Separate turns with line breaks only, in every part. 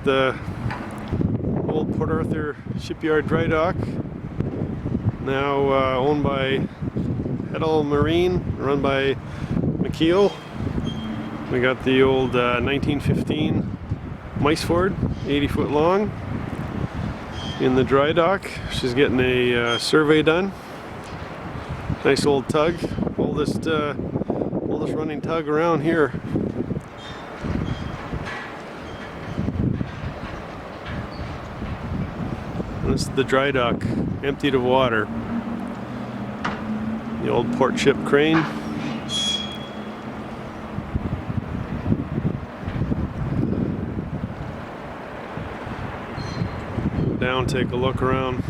the old Port Arthur Shipyard Dry Dock, now owned by Heddle Marine, run by McKeel. We got the old 1915 mice ford, 80 foot long, in the dry dock. She's getting a survey done. Nice old tug, oldest running tug around here. This is the dry dock, emptied of water. The old port ship crane. Go down, take a look around.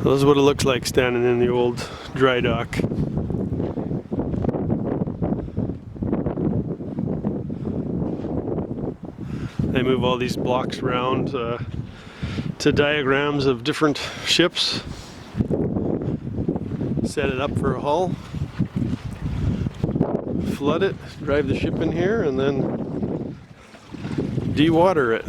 This is what it looks like standing in the old dry dock. They move all these blocks around to diagrams of different ships. Set it up for a hull. Flood it, drive the ship in here, and then de-water it.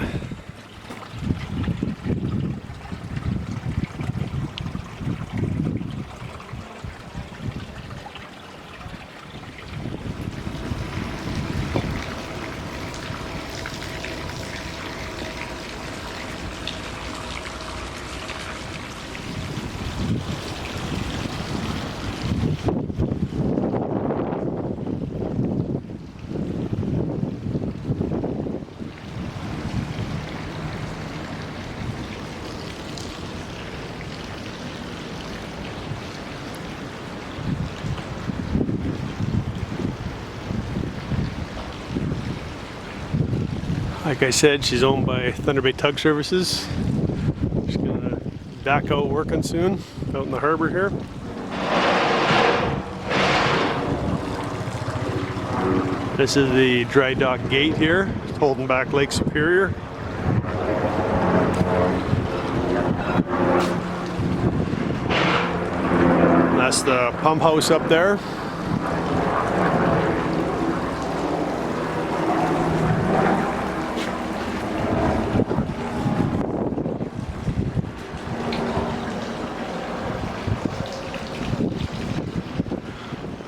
Like I said, she's owned by Thunder Bay Tug Services. She's gonna back out working soon out in the harbor here. This is the dry dock gate here, holding back Lake Superior. That's the pump house up there.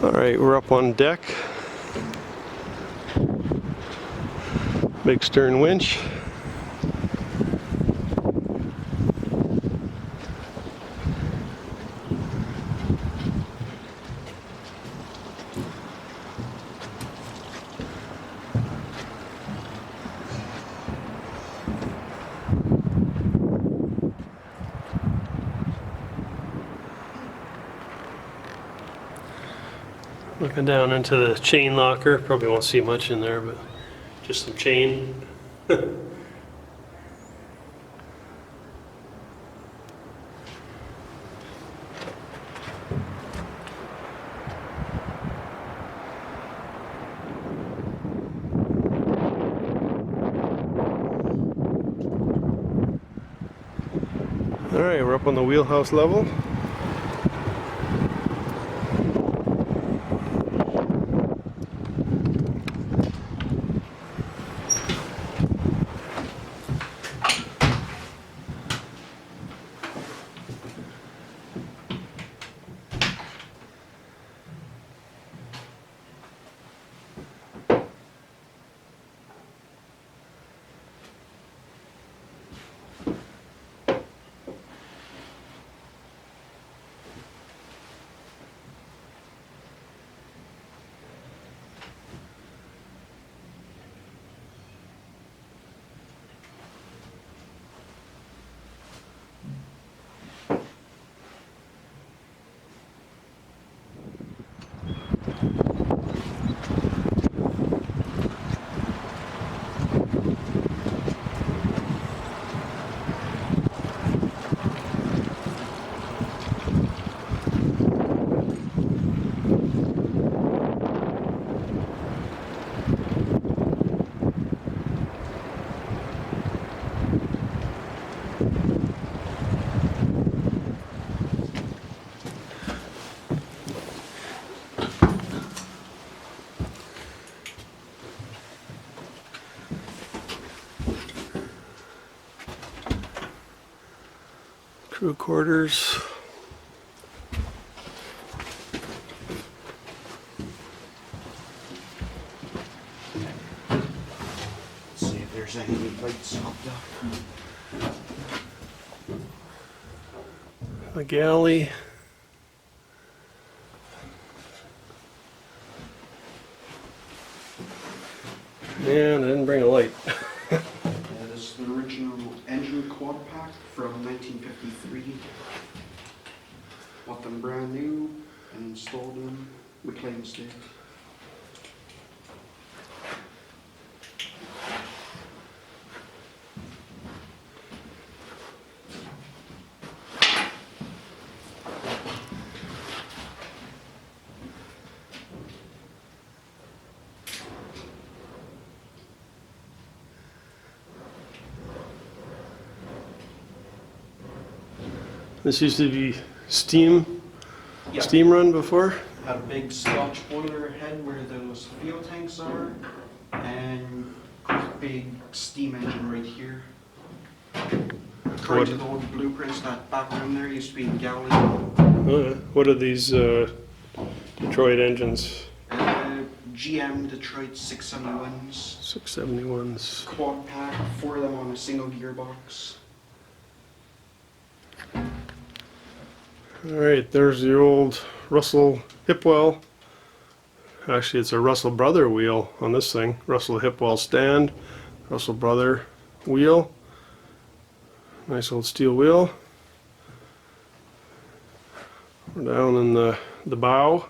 Alright, we're up on deck. Big stern winch. Looking down into the chain locker, probably won't see much in there, but just some chain. Alright, we're up on the wheelhouse level. Crew quarters.
See if there's any lights up there.
A galley. And I didn't bring a light.
Yeah, this is the original engine quad pack from 1953. Bought them brand new and installed them with claim stick.
This used to be steam
Yeah.
steam run before.
Had a big Scotch boiler head where those fuel tanks are, and big steam engine right here. According to the old blueprints, that back room there used to be a galley.
What are these Detroit engines?
GM Detroit 671s.
671s.
Quad pack, 4 of them on a single gearbox.
Alright, there's the old Russell Hipwell. Actually, it's a Russell Brother wheel on this thing. Russell Hipwell stand, Russell Brother wheel. Nice old steel wheel. We're down in the bow.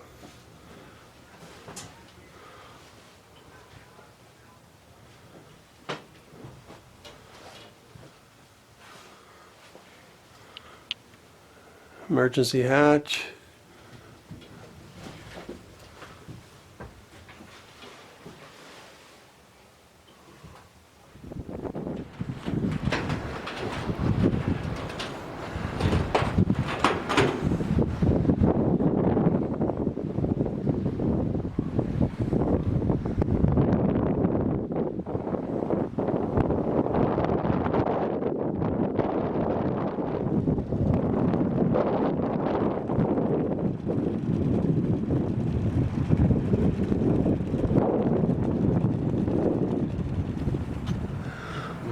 Emergency hatch.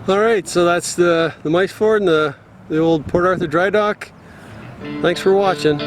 Alright, so that's the mice ford and the old Port Arthur Dry Dock. Thanks for watching.